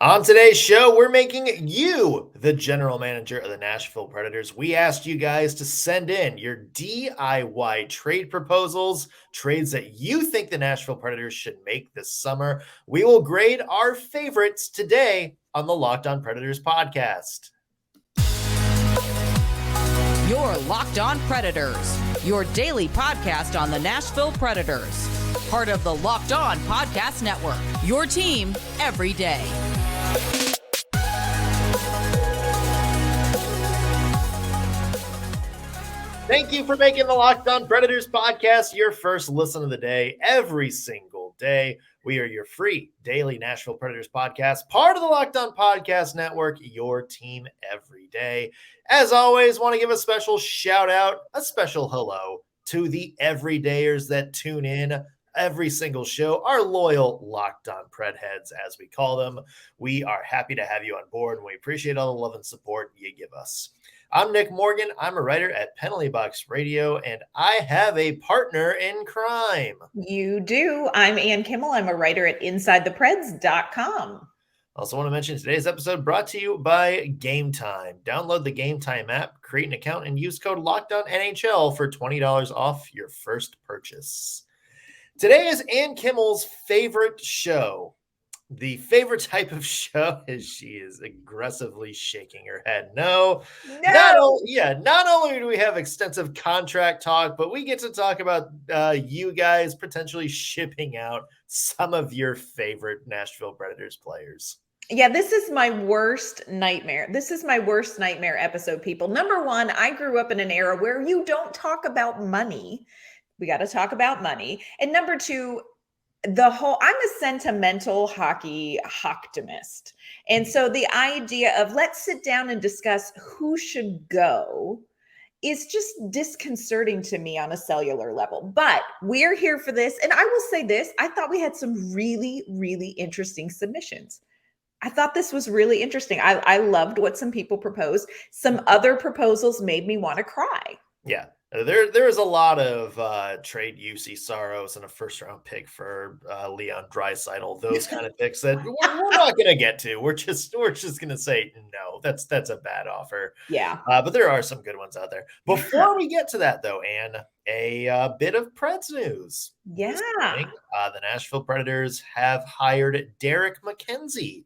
On today's show, we're making you the general manager of the Nashville Predators. We asked you guys to send in your DIY trade proposals, trades that you think the Nashville Predators should make this summer. We will grade our favorites today on the Locked On Predators podcast. Your Locked On Predators, your daily podcast on the Nashville Predators. Part of the Locked On Podcast Network, your team every day. Thank you for making the Locked On Predators podcast your first listen of the day every single day. We are your free daily Nashville Predators podcast, part of the Locked On Podcast Network, your team every day. As always, want to give a special shout out, a special hello to the everydayers that tune in every single show, our loyal Locked On Pred heads, as we call them. We are happy to have you on board, and we appreciate all the love and support you give us. I'm Nick Morgan. I'm a writer at Penalty Box Radio, and I have a partner in crime. You do. I'm Ann Kimmel. I'm a writer at InsideThePreds.com. Also want to mention today's episode brought to you by Game Time. Download the Game Time app, create an account, and use code LOCKEDONNHL for $20 off your first purchase. Today is Ann Kimmel's favorite show. The favorite type of show is she is aggressively shaking her head. No. Not only do we have extensive contract talk, but we get to talk about you guys potentially shipping out some of your favorite Nashville Predators players. Yeah, this is my worst nightmare. This is my worst nightmare episode, people. Number one, I grew up in an era where you don't talk about money. We got to talk about money. And number two, I'm a sentimental hockey optimist. And so the idea of let's sit down and discuss who should go is just disconcerting to me on a cellular level. But we're here for this. And I will say this, I thought we had some really, really interesting submissions. I thought this was really interesting. I loved what some people proposed. Some other proposals made me want to cry. Yeah. There is a lot of trade Juuse Saros and a first-round pick for Leon Draisaitl. Those kind of picks that we're not going to get to. We're just going to say no. That's a bad offer. Yeah. But there are some good ones out there. Before we get to that, though, Ann, a bit of Preds news. Yeah. The Nashville Predators have hired Derek MacKenzie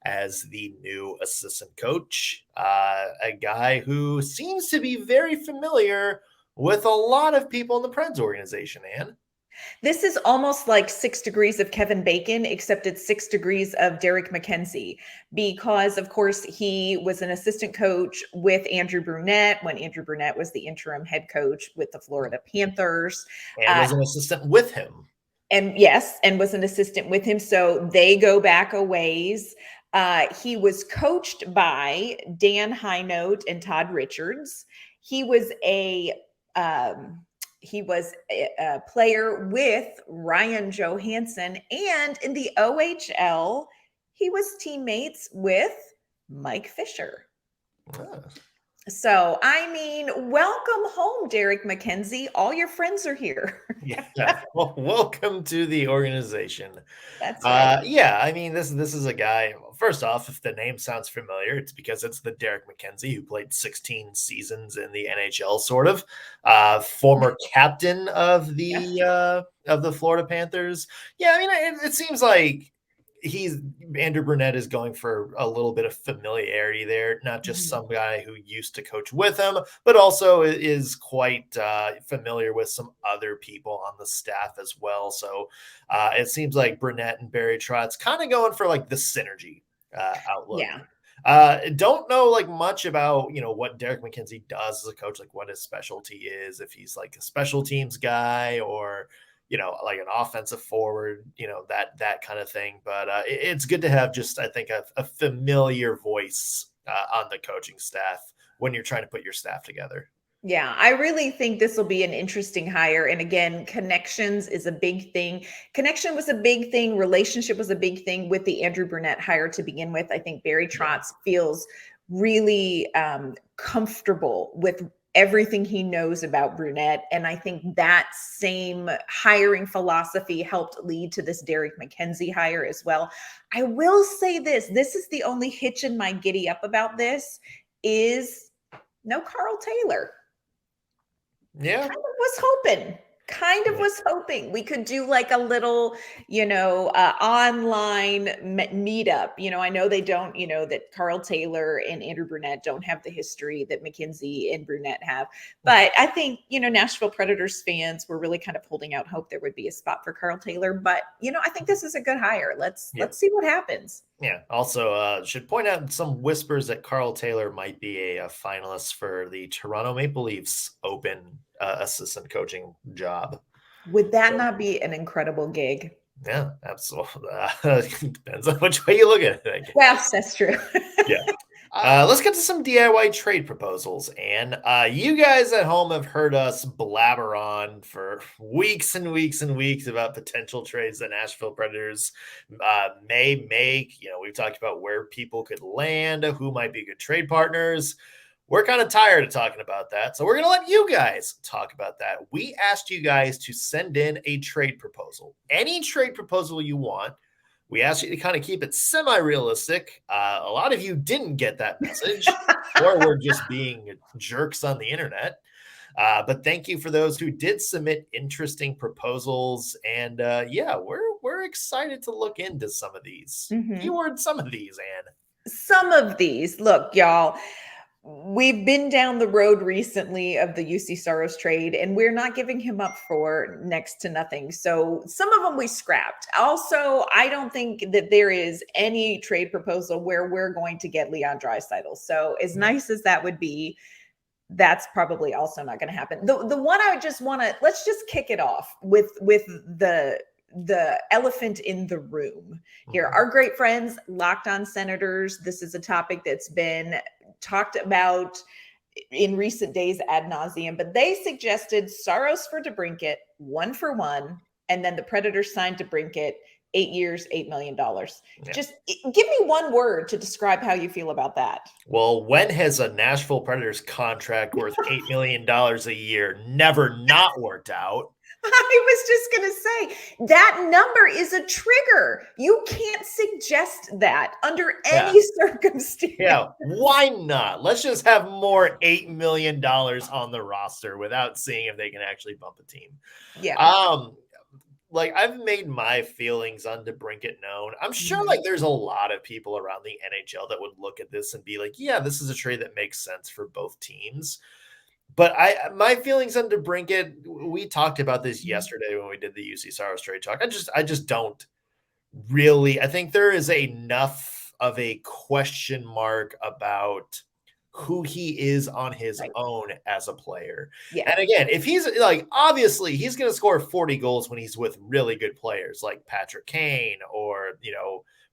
as the new assistant coach, a guy who seems to be very familiar with a lot of people in the Preds organization, Ann. This is almost like 6 degrees of Kevin Bacon, except it's 6 degrees of Derek MacKenzie, because, of course, he was an assistant coach with Andrew Brunette when Andrew Brunette was the interim head coach with the Florida Panthers. And was an assistant with him. And yes, and was an assistant with him. So they go back a ways. He was coached by Dan Highnote and Todd Richards. He was a player with Ryan Johansen, and in the OHL, he was teammates with Mike Fisher. Oh. So, I mean, welcome home, Derek MacKenzie. All your friends are here. Yeah. Well, welcome to the organization. That's right. Yeah, I mean, this is a guy. First off, if the name sounds familiar, it's because it's the Derek MacKenzie who played 16 seasons in the NHL, sort of. Former captain of the Florida Panthers. Yeah, I mean, it seems like Andrew Brunette is going for a little bit of familiarity there, not just some guy who used to coach with him, but also is quite familiar with some other people on the staff as well. So it seems like Brunette and Barry Trotz kind of going for like the synergy outlook. Yeah. Don't know like much about, what Derek MacKenzie does as a coach, like what his specialty is, if he's like a special teams guy or like an offensive forward, that kind of thing. But it's good to have just, I think, a familiar voice on the coaching staff when you're trying to put your staff together. Yeah, I really think this will be an interesting hire. And again, connections is a big thing. Connection was a big thing. Relationship was a big thing with the Andrew Brunette hire to begin with. I think Barry Trotz feels really comfortable with everything he knows about Brunette. And I think that same hiring philosophy helped lead to this Derek MacKenzie hire as well. I will say this is the only hitch in my giddy up about this is no Carl Taylor. Yeah. Kind of was hoping we could do like a little, online meetup. I know they don't, that Carl Taylor and Andrew Brunette don't have the history that MacKenzie and Brunette have. But I think, Nashville Predators fans were really kind of holding out hope there would be a spot for Carl Taylor. But, I think this is a good hire. Let's see what happens. Yeah. Also, should point out some whispers that Carl Taylor might be a finalist for the Toronto Maple Leafs open assistant coaching job. Would that not be an incredible gig? Yeah, absolutely. Depends on which way you look at it. Well, that's true. Yeah. Let's get to some DIY trade proposals. And you guys at home have heard us blabber on for weeks and weeks and weeks about potential trades that Nashville Predators may make. We've talked about where people could land, who might be good trade partners. We're kind of tired of talking about that, so we're going to let you guys talk about that. We asked you guys to send in a trade proposal. Any trade proposal you want. We asked you to kind of keep it semi-realistic. A lot of you didn't get that message, or we're just being jerks on the internet. But thank you for those who did submit interesting proposals. And we're excited to look into some of these. Keyword some of these, Anne. Some of these. Look, y'all. We've been down the road recently of the Juuse Saros trade, and we're not giving him up for next to nothing. So some of them we scrapped. Also, I don't think that there is any trade proposal where we're going to get Leon Draisaitl. So as nice as that would be, that's probably also not going to happen. The one I just want to, let's just kick it off with the elephant in the room here. Our great friends, Locked On Senators. This is a topic that's been talked about in recent days ad nauseum, but they suggested Saros for DeBrincat, 1-for-1, and then the Predators signed DeBrincat 8 years, $8 million. Yeah. Just give me one word to describe how you feel about that. Well, when has a Nashville Predators contract worth $8 million a year never not worked out? I was just going to say that number is a trigger. You can't suggest that under any circumstance. Yeah, why not? Let's just have more $8 million on the roster without seeing if they can actually bump a team. Yeah. I've made my feelings on DeBrincat known. I'm sure there's a lot of people around the NHL that would look at this and be like, yeah, this is a trade that makes sense for both teams. But my feelings on DeBrincat, we talked about this yesterday when we did the Juuse Saros trade talk. I just don't really. I think there is enough of a question mark about who he is on his own as a player. Yeah. And again, if he's obviously he's going to score 40 goals when he's with really good players like Patrick Kane or,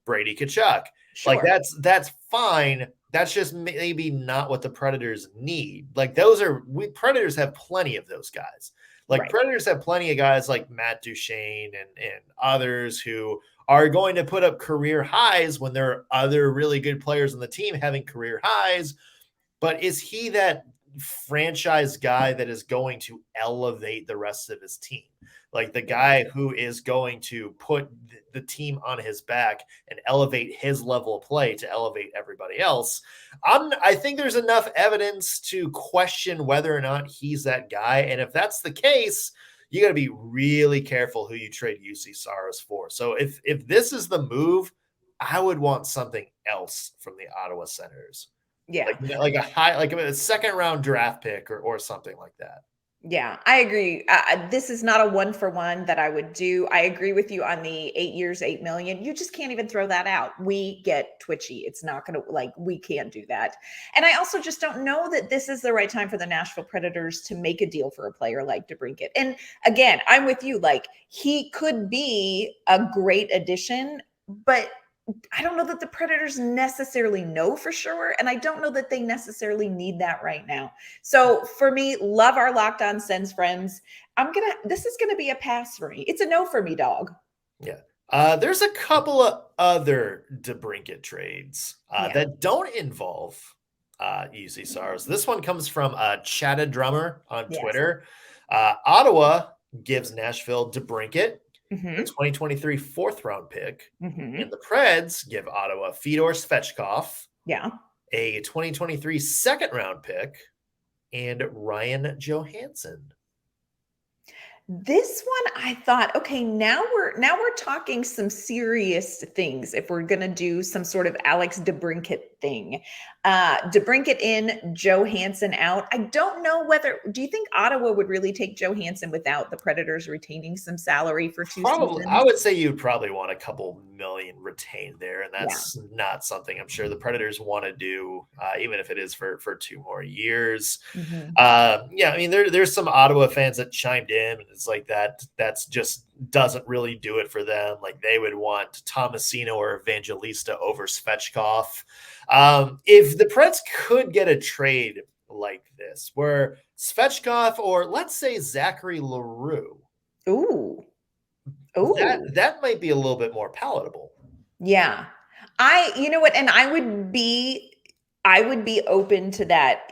Brady Tkachuk. Sure. That's fine. That's just maybe not what the Predators need. Predators have plenty of those guys. Predators have plenty of guys like Matt Duchene and others who are going to put up career highs when there are other really good players on the team having career highs. But is he that franchise guy that is going to elevate the rest of his team? Like the guy who is going to put the team on his back and elevate his level of play to elevate everybody else. I think there's enough evidence to question whether or not he's that guy. And if that's the case, you got to be really careful who you trade Juuse Saros for. So if this is the move, I would want something else from the Ottawa Senators. Yeah. Like a second round draft pick or something like that. Yeah, I agree. This is not a 1-for-1 that I would do. I agree with you on the 8 years, $8 million. You just can't even throw that out. We get twitchy. It's not going to we can't do that. And I also just don't know that this is the right time for the Nashville Predators to make a deal for a player like DeBrincat. And again, I'm with you. He could be a great addition, but I don't know that the Predators necessarily know for sure. And I don't know that they necessarily need that right now. So for me, love our Locked On Sens friends. This is going to be a pass for me. It's a no for me, dog. Yeah. There's a couple of other DeBrincat trades that don't involve Juuse Saros. This one comes from Chatta Drummer on Yes. Twitter. Ottawa gives Nashville DeBrincat, Mm-hmm. the 2023 4th-round pick, Mm-hmm. and the Preds give Ottawa Fedor Svechkov, Yeah. a 2023 2nd-round pick, and Ryan Johansen. This one, I thought, okay, now we're talking some serious things. If we're gonna do some sort of Alex DeBrincat thing, DeBrincat in, Johansen out. I don't know whether. Do you think Ottawa would really take Johansen without the Predators retaining some salary for 2 Probably, seasons? I would say you'd probably want a couple million retained there, and Yeah. that's not something I'm sure the Predators want to do, even if it is for 2 more years. Mhm. Yeah, I mean, there's some Ottawa fans that chimed in, and it's like that's just doesn't really do it for them. Like they would want Tomasino or Evangelista over Svechkov. If the Preds could get a trade like this, where Svechkov or let's say Zachary Leroux, Ooh. Ooh. that might be a little bit more palatable. Yeah. You know what, and I would be open to that.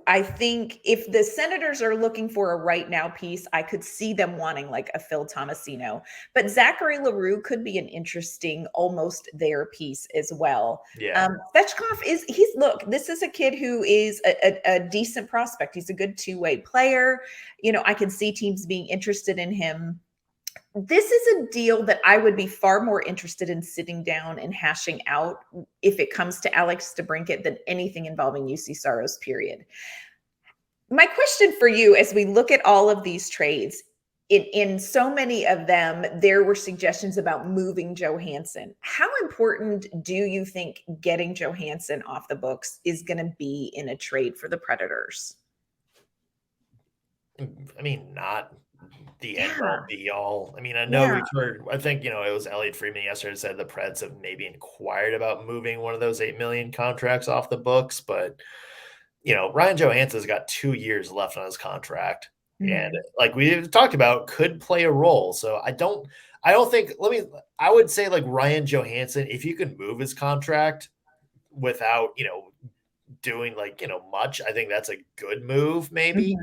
I think if the Senators are looking for a right now piece, I could see them wanting like a Phil Tomasino, but Zachary Leroux could be an interesting, almost their piece as well. Yeah. Svechkov look, this is a kid who is a decent prospect. He's a good two-way player. I can see teams being interested in him. This is a deal that I would be far more interested in sitting down and hashing out if it comes to Alex DeBrincat than anything involving Juuse Saros, period. My question for you, as we look at all of these trades, in so many of them, there were suggestions about moving Johansen. How important do you think getting Johansen off the books is going to be in a trade for the Predators? I mean, not the end Yeah. all be all. I mean, I know Yeah. we've heard, I think, it was Elliot Friedman yesterday said the Preds have maybe inquired about moving one of those 8 million contracts off the books, but Ryan Johansen's got 2 years left on his contract. And like we've talked about, could play a role. So I don't think, I would say like Ryan Johansen, if you can move his contract without, doing like, much, I think that's a good move maybe.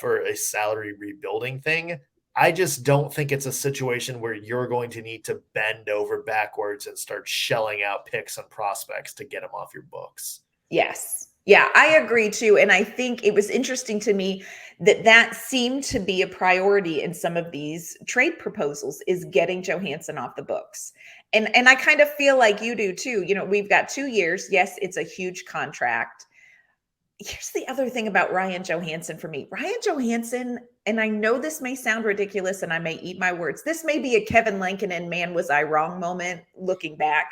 For a salary rebuilding thing. I just don't think it's a situation where you're going to need to bend over backwards and start shelling out picks and prospects to get them off your books. Yes. Yeah, I agree too. And I think it was interesting to me that seemed to be a priority in some of these trade proposals, is getting Johansen off the books. And I kind of feel like you do too. We've got 2 years. Yes, it's a huge contract. Here's the other thing about Ryan Johansen for me. Ryan Johansen, and I know this may sound ridiculous and I may eat my words. This may be a Kevin Lankinen, man, was I wrong moment looking back.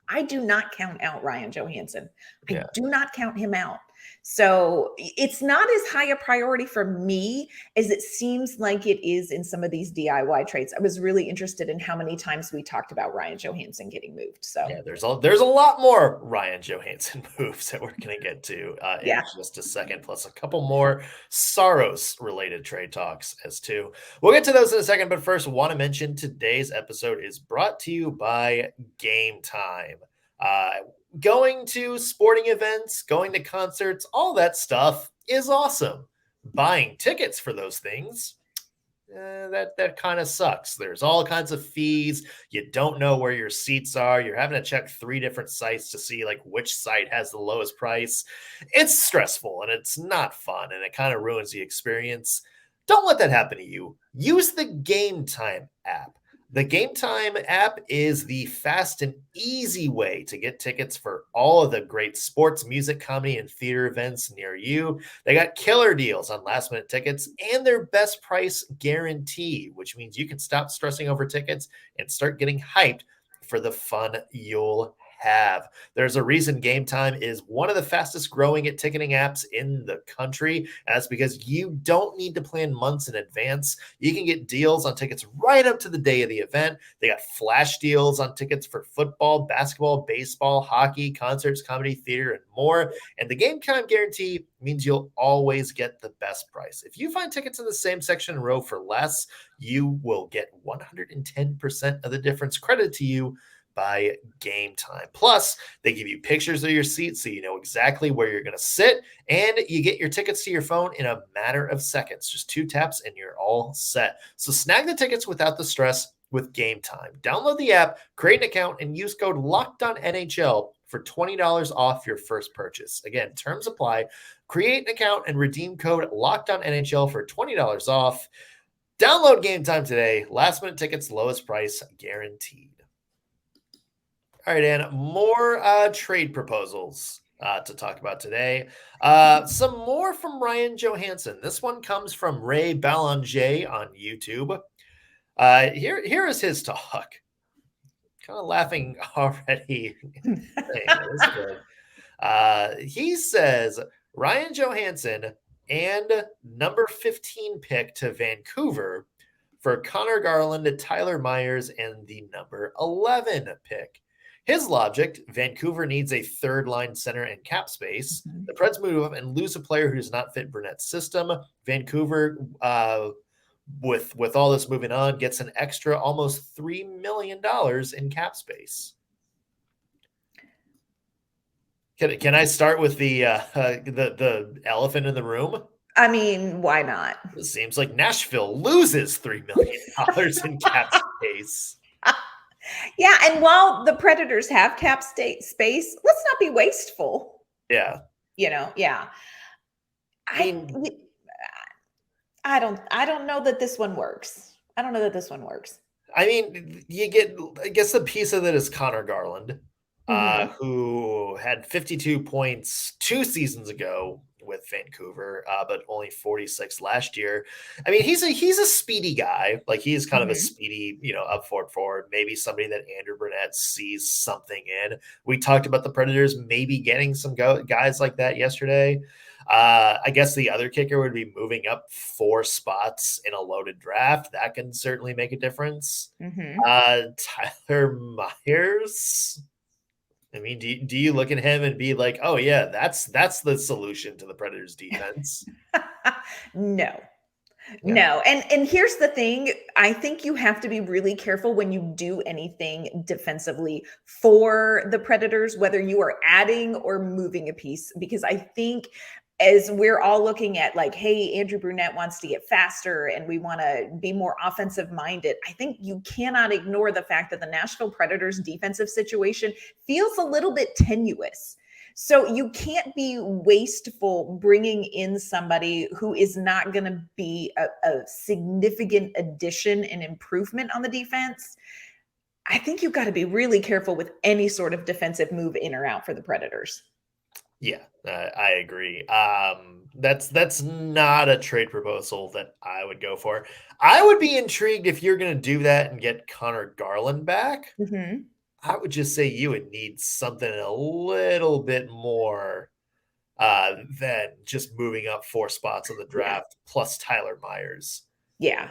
I do not count out Ryan Johansen. I do not count him out. So it's not as high a priority for me as it seems like it is in some of these DIY trades. I was really interested in how many times we talked about Ryan Johansen getting moved. So yeah, there's a lot more Ryan Johansen moves that we're going to get to in just a second, plus a couple more Saros related trade talks as too. We'll get to those in a second, but first, want to mention today's episode is brought to you by Game Time. Going to sporting events, going to concerts, all that stuff is awesome. Buying tickets for those things, that kind of sucks. There's all kinds of fees. You don't know where your seats are. You're having to check 3 different sites to see like which site has the lowest price. It's stressful and it's not fun, and it kind of ruins the experience. Don't let that happen to you. Use the Game Time app. The Game Time app is the fast and easy way to get tickets for all of the great sports, music, comedy, and theater events near you. They got killer deals on last-minute tickets and their best price guarantee, which means you can stop stressing over tickets and start getting hyped for the fun you'll have. There's a reason Game Time is one of the fastest growing ticketing apps in the country. And that's because you don't need to plan months in advance. You can get deals on tickets right up to the day of the event. They got flash deals on tickets for football, basketball, baseball, hockey, concerts, comedy, theater, and more. And the Game Time guarantee means you'll always get the best price. If you find tickets in the same section and row for less, you will get 110% of the difference credited to you by Game Time. Plus, they give you pictures of your seats so you know exactly where you're going to sit, and you get your tickets to your phone in a matter of seconds. Just 2 taps and you're all set. So snag the tickets without the stress with Game Time. Download the app, create an account, and use code LOCKEDONNHL for $20 off your first purchase. Again, terms apply. Create an account and redeem code LOCKEDONNHL for $20 off. Download Game Time today. Last minute tickets, lowest price guaranteed. All right, Anna, more trade proposals to talk about today. Some more from Ryan Johansen. This one comes from Ray Ballanger on YouTube. Here is his talk. Kind of laughing already. He says Ryan Johansen and number 15 pick to Vancouver for Connor Garland, Tyler Myers, and the number 11 pick. His logic, Vancouver needs a third-line center and cap space. The Preds move up and lose a player who does not fit Brunette's system. Vancouver, with all this moving on, gets an extra almost $3 million in cap space. Can I start with the elephant in the room? I mean, why not? It seems like Nashville loses $3 million in cap space. Yeah, and while the Predators have cap space, let's not be wasteful. Yeah. Yeah. I don't know that this one works. I mean, I guess the piece of it is Connor Garland, who had 52 points 2 seasons ago with Vancouver, but only 46 last year. I mean, he's a speedy guy. Like, he's kind of a speedy, up forward, maybe somebody that Andrew Brunette sees something in. We talked about the Predators maybe getting some guys like that yesterday. I guess the other kicker would be moving up 4 spots in a loaded draft. That can certainly make a difference. Tyler Myers. I mean, do you look at him and be like, oh yeah, that's the solution to the Predators defense? No. And here's the thing. I think you have to be really careful when you do anything defensively for the Predators, whether you are adding or moving a piece, because I think as we're all looking at like, hey, Andrew Brunette wants to get faster and we want to be more offensive minded, I think you cannot ignore the fact that the Nashville Predators defensive situation feels a little bit tenuous. So you can't be wasteful bringing in somebody who is not going to be a significant addition and improvement on the defense. I think you've got to be really careful with any sort of defensive move in or out for the Predators. Yeah, I agree. That's not a trade proposal that I would go for. I would be intrigued if you're going to do that and get Connor Garland back. I would just say you would need something a little bit more than just moving up 4 spots in the draft plus Tyler Myers. Yeah.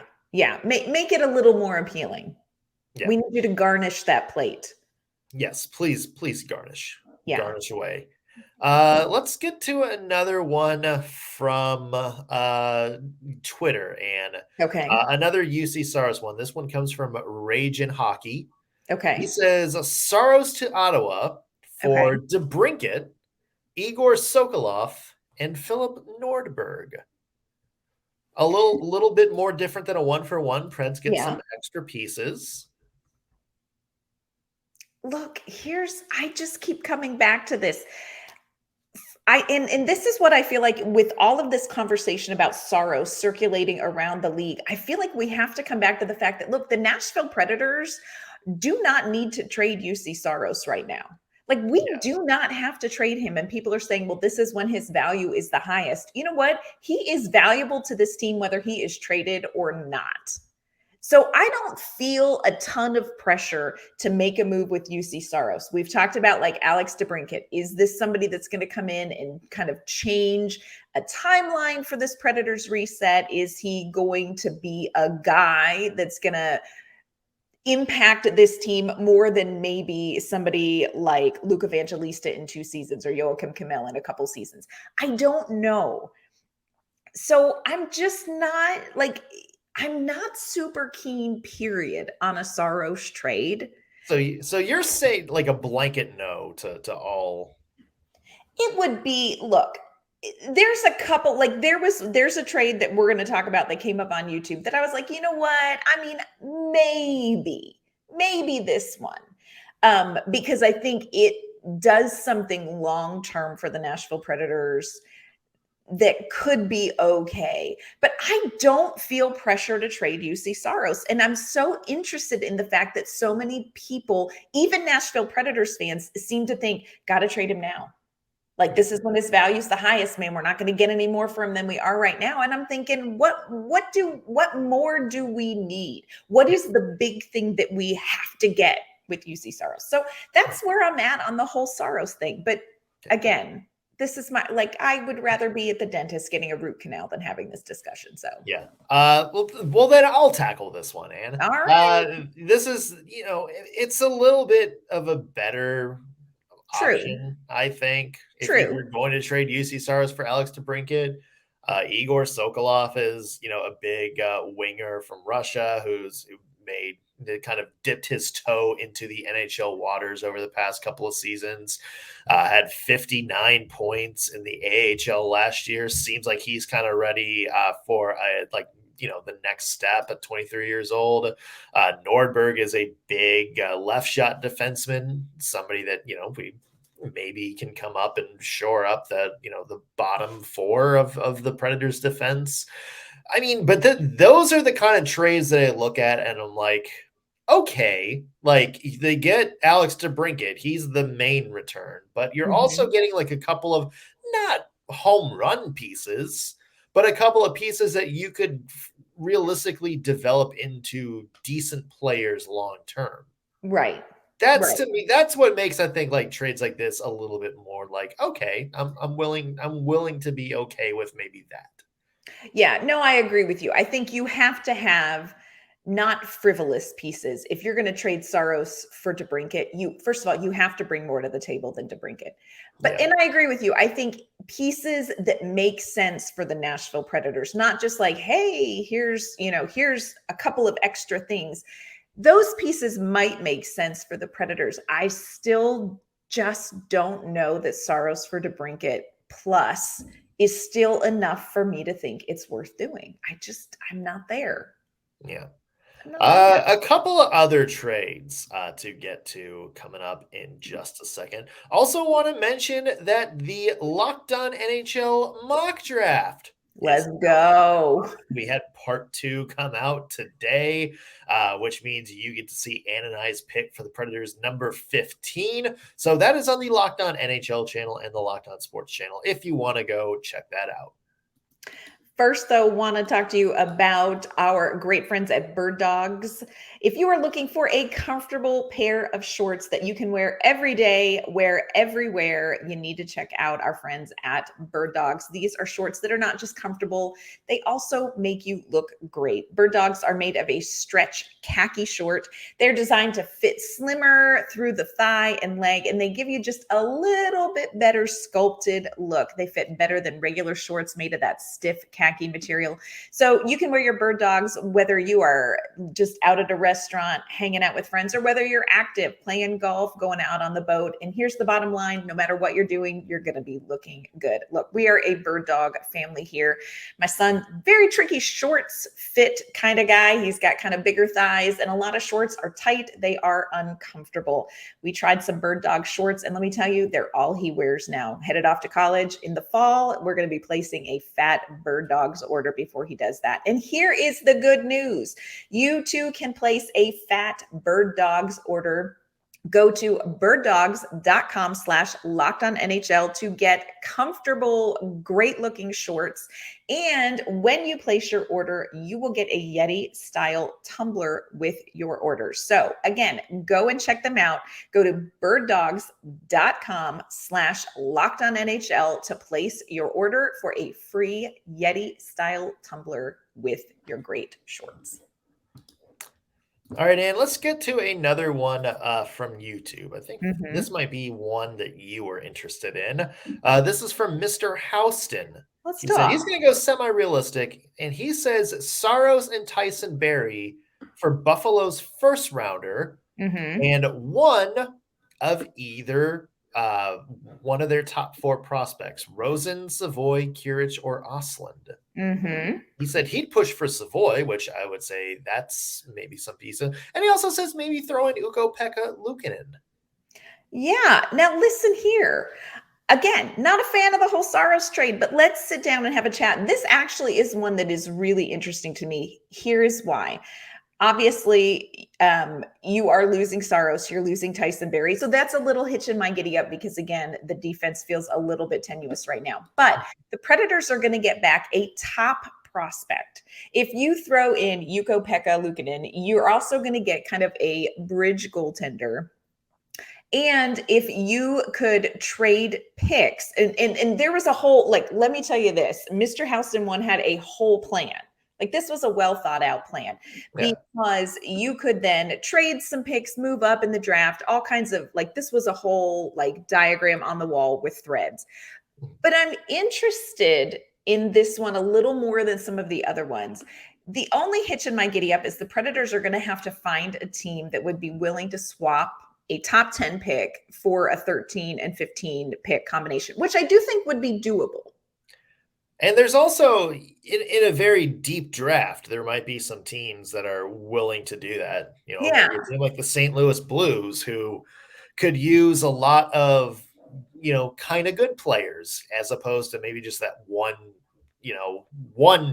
Make it a little more appealing. Yeah. We need you to garnish that plate. Yes, please garnish. Yeah. Garnish away. Let's get to another one from Twitter, and another Juuse Saros one. This one comes from Rage in Hockey. He says Saros to Ottawa for DeBrincat, Igor Sokolov, and Philip Nordberg. A little bit more different than a 1-for-1. Preds get some extra pieces. Look, I just keep coming back to this. And this is what I feel like with all of this conversation about Saros circulating around the league. I feel like we have to come back to the fact that, look, the Nashville Predators do not need to trade Juuse Saros right now. Like, we do not have to trade him. And people are saying, well, this is when his value is the highest. You know what? He is valuable to this team, whether he is traded or not. So I don't feel a ton of pressure to make a move with Juuse Saros. We've talked about like Alex DeBrincat. Is this somebody that's going to come in and kind of change a timeline for this Predators reset? Is he going to be a guy that's going to impact this team more than maybe somebody like Luke Evangelista in 2 seasons or Joachim Kimmel in a couple seasons? I don't know. So I'm just not like... I'm not super keen, period, on a Saros trade. So you're saying like a blanket no to all. It would be, look, there's a couple, like there's a trade that we're going to talk about that came up on YouTube that I was like, you know what? I mean, maybe this one. Because I think it does something long-term for the Nashville Predators that could be okay. But I don't feel pressure to trade Juuse Saros. And I'm so interested in the fact that so many people, even Nashville Predators fans, seem to think, got to trade him now. Like, this is when his value's the highest, man. We're not going to get any more for him than we are right now. And I'm thinking, what more do we need? What is the big thing that we have to get with Juuse Saros? So that's where I'm at on the whole Saros thing. But again, this is I would rather be at the dentist getting a root canal than having this discussion. So yeah. Well, then I'll tackle this one, Ann. All right. This is, it's a little bit of a better option, I think. If you're going to trade Juuse Saros for Alex DeBrincat, Igor Sokolov is, a big winger from Russia who kind of dipped his toe into the NHL waters over the past couple of seasons, had 59 points in the AHL last year. Seems like he's kind of ready for the next step at 23 years old. Nordberg is a big left shot defenseman, somebody that, we maybe can come up and shore up the bottom four of the Predators defense. I mean, but those are the kind of trades that I look at and I'm like, okay, like they get Alex DeBrincat, he's the main return, but you're also getting like a couple of not home run pieces, but a couple of pieces that you could realistically develop into decent players long term. Right. To me, that's what makes, I think, like trades like this a little bit more like, okay, I'm willing to be okay with maybe that. Yeah, no, I agree with you. I think you have to have not frivolous pieces. If you're going to trade Saros for DeBrincat, first of all, you have to bring more to the table than DeBrincat. But and I agree with you. I think pieces that make sense for the Nashville Predators, not just like, hey, here's a couple of extra things. Those pieces might make sense for the Predators. I still just don't know that Saros for DeBrincat plus is still enough for me to think it's worth doing. I'm not there. Yeah. A couple of other trades to get to coming up in just a second. Also want to mention that the Locked On NHL mock draft. Let's go. We had part 2 come out today, which means you get to see Ann and I's pick for the Predators number 15. So that is on the Locked On NHL channel and the Locked On Sports channel if you want to go check that out. First, though, want to talk to you about our great friends at Bird Dogs. If you are looking for a comfortable pair of shorts that you can wear every day, wear everywhere, you need to check out our friends at Bird Dogs. These are shorts that are not just comfortable, they also make you look great. Bird Dogs are made of a stretch khaki short. They're designed to fit slimmer through the thigh and leg, and they give you just a little bit better sculpted look. They fit better than regular shorts made of that stiff khaki material. So you can wear your Bird Dogs whether you are just out at a restaurant, hanging out with friends, or whether you're active, playing golf, going out on the boat. And here's the bottom line, no matter what you're doing, you're going to be looking good. Look, we are a Bird Dog family here. My son, very tricky shorts fit kind of guy. He's got kind of bigger thighs and a lot of shorts are tight. They are uncomfortable. We tried some Bird Dog shorts and let me tell you, they're all he wears now. Headed off to college in the fall, we're going to be placing a fat Bird Dogs order before he does that. And here is the good news. You too can place a fat Bird Dogs order. Go to birddogs.com/lockedonnhl to get comfortable, great looking shorts. And when you place your order, you will get a Yeti style tumbler with your order. So again, go and check them out. Go to birddogs.com/lockedonnhl to place your order for a free Yeti style tumbler with your great shorts. All right, Ann, let's get to another one from YouTube. I think this might be one that you were interested in. This is from Mr. Houston. Let's talk. He's going to go semi-realistic, and he says Saros and Tyson Barrie for Buffalo's first rounder and one of either one of their top 4 prospects, Rosen, Savoy, Kurich, or Ostlund. He said he'd push for Savoy, which I would say that's maybe some decent. And he also says maybe throw in Ukko-Pekka Luukkonen. Yeah. Now listen here. Again, not a fan of the whole Saros trade, but let's sit down and have a chat. This actually is one that is really interesting to me. Here's why. Obviously, you are losing Saros, you're losing Tyson Barrie. So that's a little hitch in my giddy up because, again, the defense feels a little bit tenuous right now. But the Predators are going to get back a top prospect. If you throw in Ukko-Pekka Luukkonen, you're also going to get kind of a bridge goaltender. And if you could trade picks, and there was a whole, like, let me tell you this, Mr. Houston one had a whole plan. Like, this was a well thought out plan because you could then trade some picks, move up in the draft, all kinds of, like, this was a whole like diagram on the wall with threads. But I'm interested in this one a little more than some of the other ones. The only hitch in my giddy up is the Predators are going to have to find a team that would be willing to swap a top 10 pick for a 13 and 15 pick combination, which I do think would be doable. And there's also, in a very deep draft, there might be some teams that are willing to do that. You know, maybe a team like the St. Louis Blues, who could use a lot of, you know, kind of good players as opposed to maybe just that one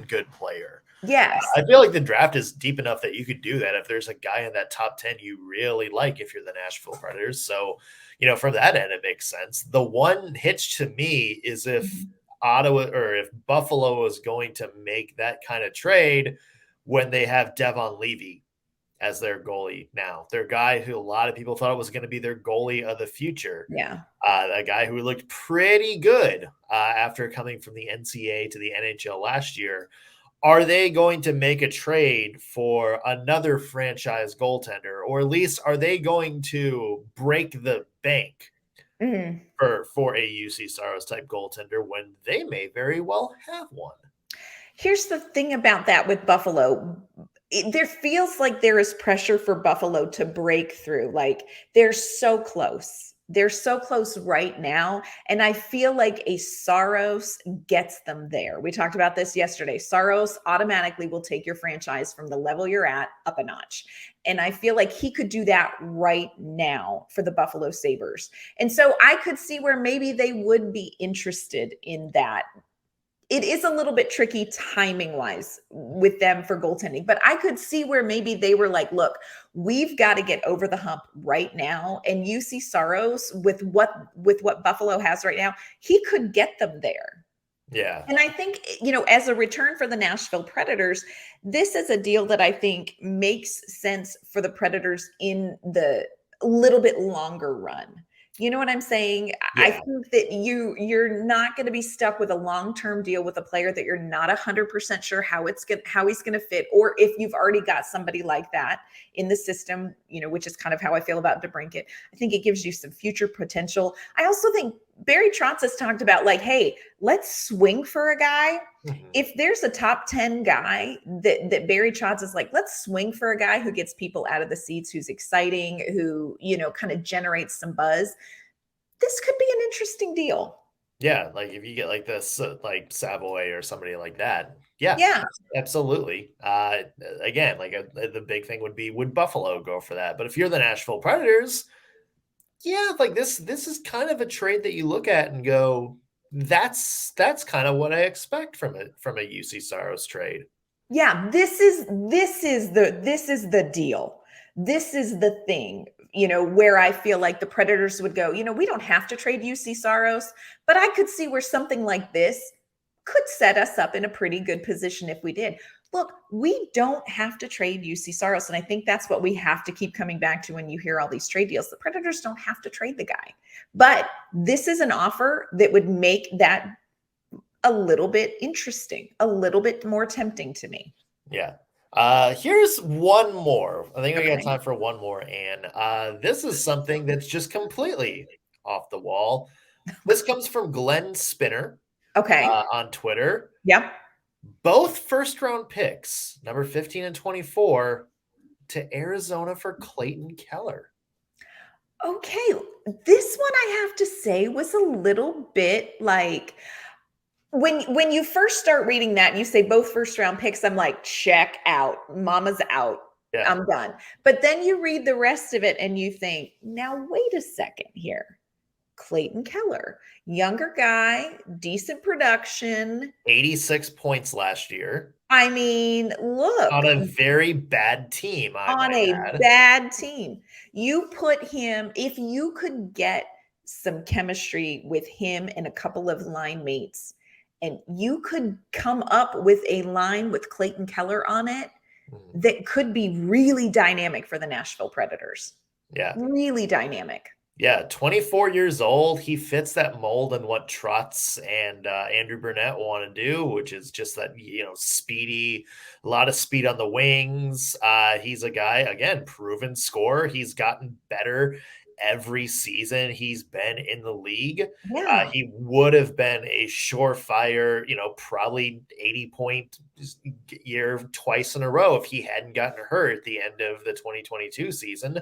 good player. Yes. I feel like the draft is deep enough that you could do that if there's a guy in that top 10 you really like if you're the Nashville Predators. So, you know, from that end, it makes sense. The one hitch to me is if Ottawa or if Buffalo is going to make that kind of trade when they have Devon Levy as their goalie now. Their guy who a lot of people thought was going to be their goalie of the future. Yeah. A guy who looked pretty good after coming from the NCAA to the NHL last year. Are they going to make a trade for another franchise goaltender, or at least are they going to break the bank for a Juuse Saros type goaltender when they may very well have one? Here's the thing about that with Buffalo. There feels like there is pressure for Buffalo to break through. Like, they're so close. They're so close right now. And I feel like a Saros gets them there. We talked about this yesterday. Saros automatically will take your franchise from the level you're at up a notch. And I feel like he could do that right now for the Buffalo Sabres. And so I could see where maybe they would be interested in that. It is a little bit tricky timing wise with them for goaltending, but I could see where maybe they were like, look, we've got to get over the hump right now. And Juuse Saros with what Buffalo has right now, he could get them there. Yeah. And I think, you know, as a return for the Nashville Predators, this is a deal that I think makes sense for the Predators in the little bit longer run. You know what I'm saying? Yeah. I think that you're not going to be stuck with a long-term deal with a player that you're not 100% sure how he's going to fit, or if you've already got somebody like that in the system, you know, which is kind of how I feel about DeBrincat. I think it gives you some future potential. I also think Barry Trotz has talked about, like, hey, let's swing for a guy. If there's a top 10 guy that Barry Trotz is like, let's swing for a guy who gets people out of the seats, who's exciting, who, you know, kind of generates some buzz. This could be an interesting deal. Yeah. Like if you get like this, like Savoy or somebody like that. Yeah, absolutely. Again, like the big thing would be, would Buffalo go for that? But if you're the Nashville Predators, yeah, like this is kind of a trade that you look at and go, that's kind of what I expect from a Juuse Saros trade. Yeah, this is the deal. This is the thing, you know, where I feel like the Predators would go, you know, we don't have to trade Juuse Saros, but I could see where something like this could set us up in a pretty good position if we did. Look, we don't have to trade Juuse Saros, and I think that's what we have to keep coming back to when you hear all these trade deals. The Predators don't have to trade the guy, but this is an offer that would make that a little bit interesting, a little bit more tempting to me. Yeah. Here's one more. I think we got time for one more, Anne. This is something that's just completely off the wall. This comes from Glenn Spinner. Okay. On Twitter. Yep. Both first-round picks, number 15 and 24, to Arizona for Clayton Keller. Okay, this one I have to say was a little bit like when you first start reading that and you say both first round picks, I'm like, check out. Mama's out. Yeah. I'm done. But then you read the rest of it and you think, now wait a second here. Clayton Keller, younger guy, decent production. 86 points last year. I mean, look. On a very bad team, On a bad team. You put him, if you could get some chemistry with him and a couple of line mates, and you could come up with a line with Clayton Keller on it that could be really dynamic for the Nashville Predators. Yeah. Really dynamic. Yeah, 24 years old. He fits that mold and what Trotz and Andrew Brunette want to do, which is just that, speedy, a lot of speed on the wings. He's a guy, again, proven scorer. He's gotten better every season he's been in the league. Yeah. He would have been a surefire, probably 80-point year twice in a row if he hadn't gotten hurt at the end of the 2022 season.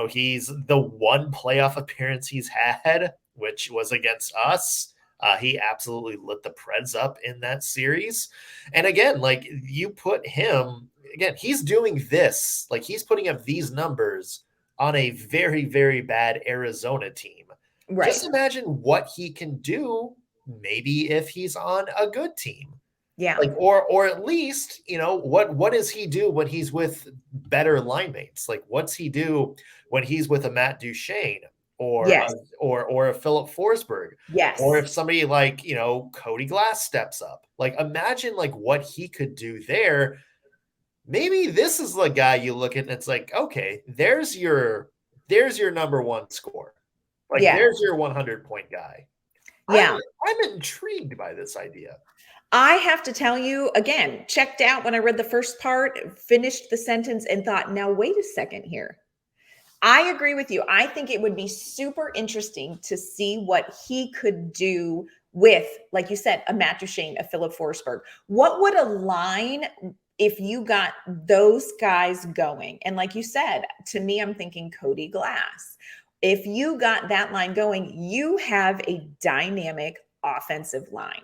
He's the one playoff appearance he's had, which was against us. He absolutely lit the Preds up in that series. And again, like you put him again, he's doing this, like he's putting up these numbers on a very, very bad Arizona team. Right. Just imagine what he can do maybe if he's on a good team. Yeah. Like, or at least, what does he do when he's with better line mates? Like, what's he do when he's with a Matt Duchene or a Philip Forsberg? Yes. Or if somebody like, Cody Glass steps up, like imagine like what he could do there. Maybe this is the guy you look at and it's like, okay, there's your number one scorer. Like there's your 100-point guy. Yeah. I'm intrigued by this idea. I have to tell you, again, checked out when I read the first part, finished the sentence and thought, now wait a second here. I agree with you. I think it would be super interesting to see what he could do with, like you said, a Matt Duchene, a Philip Forsberg. What would a line if you got those guys going? And like you said, to me, I'm thinking Cody Glass. If you got that line going, you have a dynamic offensive line.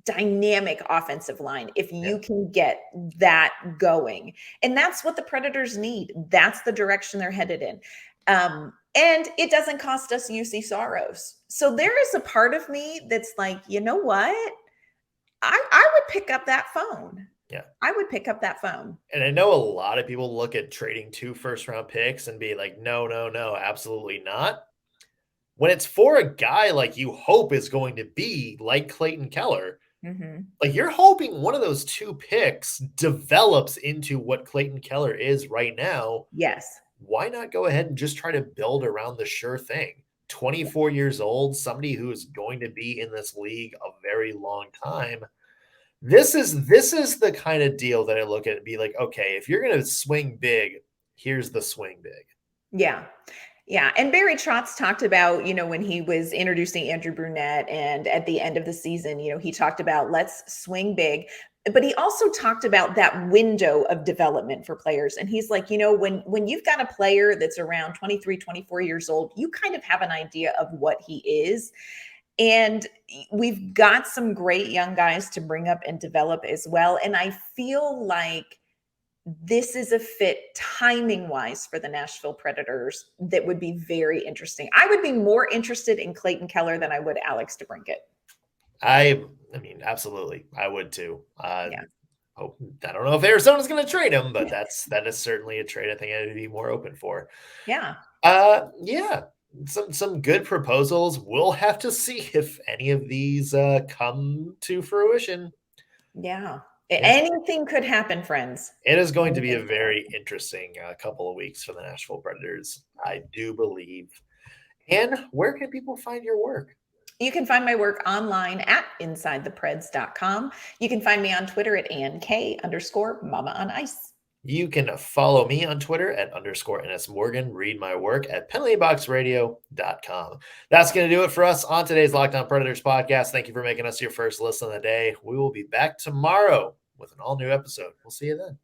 If you can get that going. And that's what the Predators need. That's the direction they're headed in. And it doesn't cost us Juuse Saros. So there is a part of me that's like, you know what? I would pick up that phone. Yeah. I would pick up that phone. And I know a lot of people look at trading 2 first-round picks and be like, no, absolutely not. When it's for a guy like you hope is going to be like Clayton Keller, like you're hoping one of those 2 picks develops into what Clayton Keller is right now. Yes. Why not go ahead and just try to build around the sure thing? 24 years old, somebody who is going to be in this league a very long time. This is the kind of deal that I look at and be like, okay, if you're going to swing big, here's the swing big. Yeah. Yeah. And Barry Trotz talked about, when he was introducing Andrew Brunette and at the end of the season, he talked about let's swing big. But he also talked about that window of development for players. And he's like, when you've got a player that's around 23, 24 years old, you kind of have an idea of what he is. And we've got some great young guys to bring up and develop as well. And I feel like this is a fit timing wise for the Nashville Predators that would be very interesting. I would be more interested in Clayton Keller than I would Alex DeBrincat. I mean, absolutely. I would too. I don't know if Arizona's going to trade him, but that is certainly a trade I think I'd be more open for. Yeah. Some good proposals. We'll have to see if any of these come to fruition. Yeah. Anything could happen, friends. It is going to be a very interesting couple of weeks for the Nashville Predators, I do believe. And where can people find your work? You can find my work online at InsideThePreds.com. You can find me on Twitter at AnnK_Mama on Ice. You can follow me on Twitter at _NSMorgan. Read my work at penaltyboxradio.com. That's going to do it for us on today's Locked On Predators podcast. Thank you for making us your first listen of the day. We will be back tomorrow with an all-new episode. We'll see you then.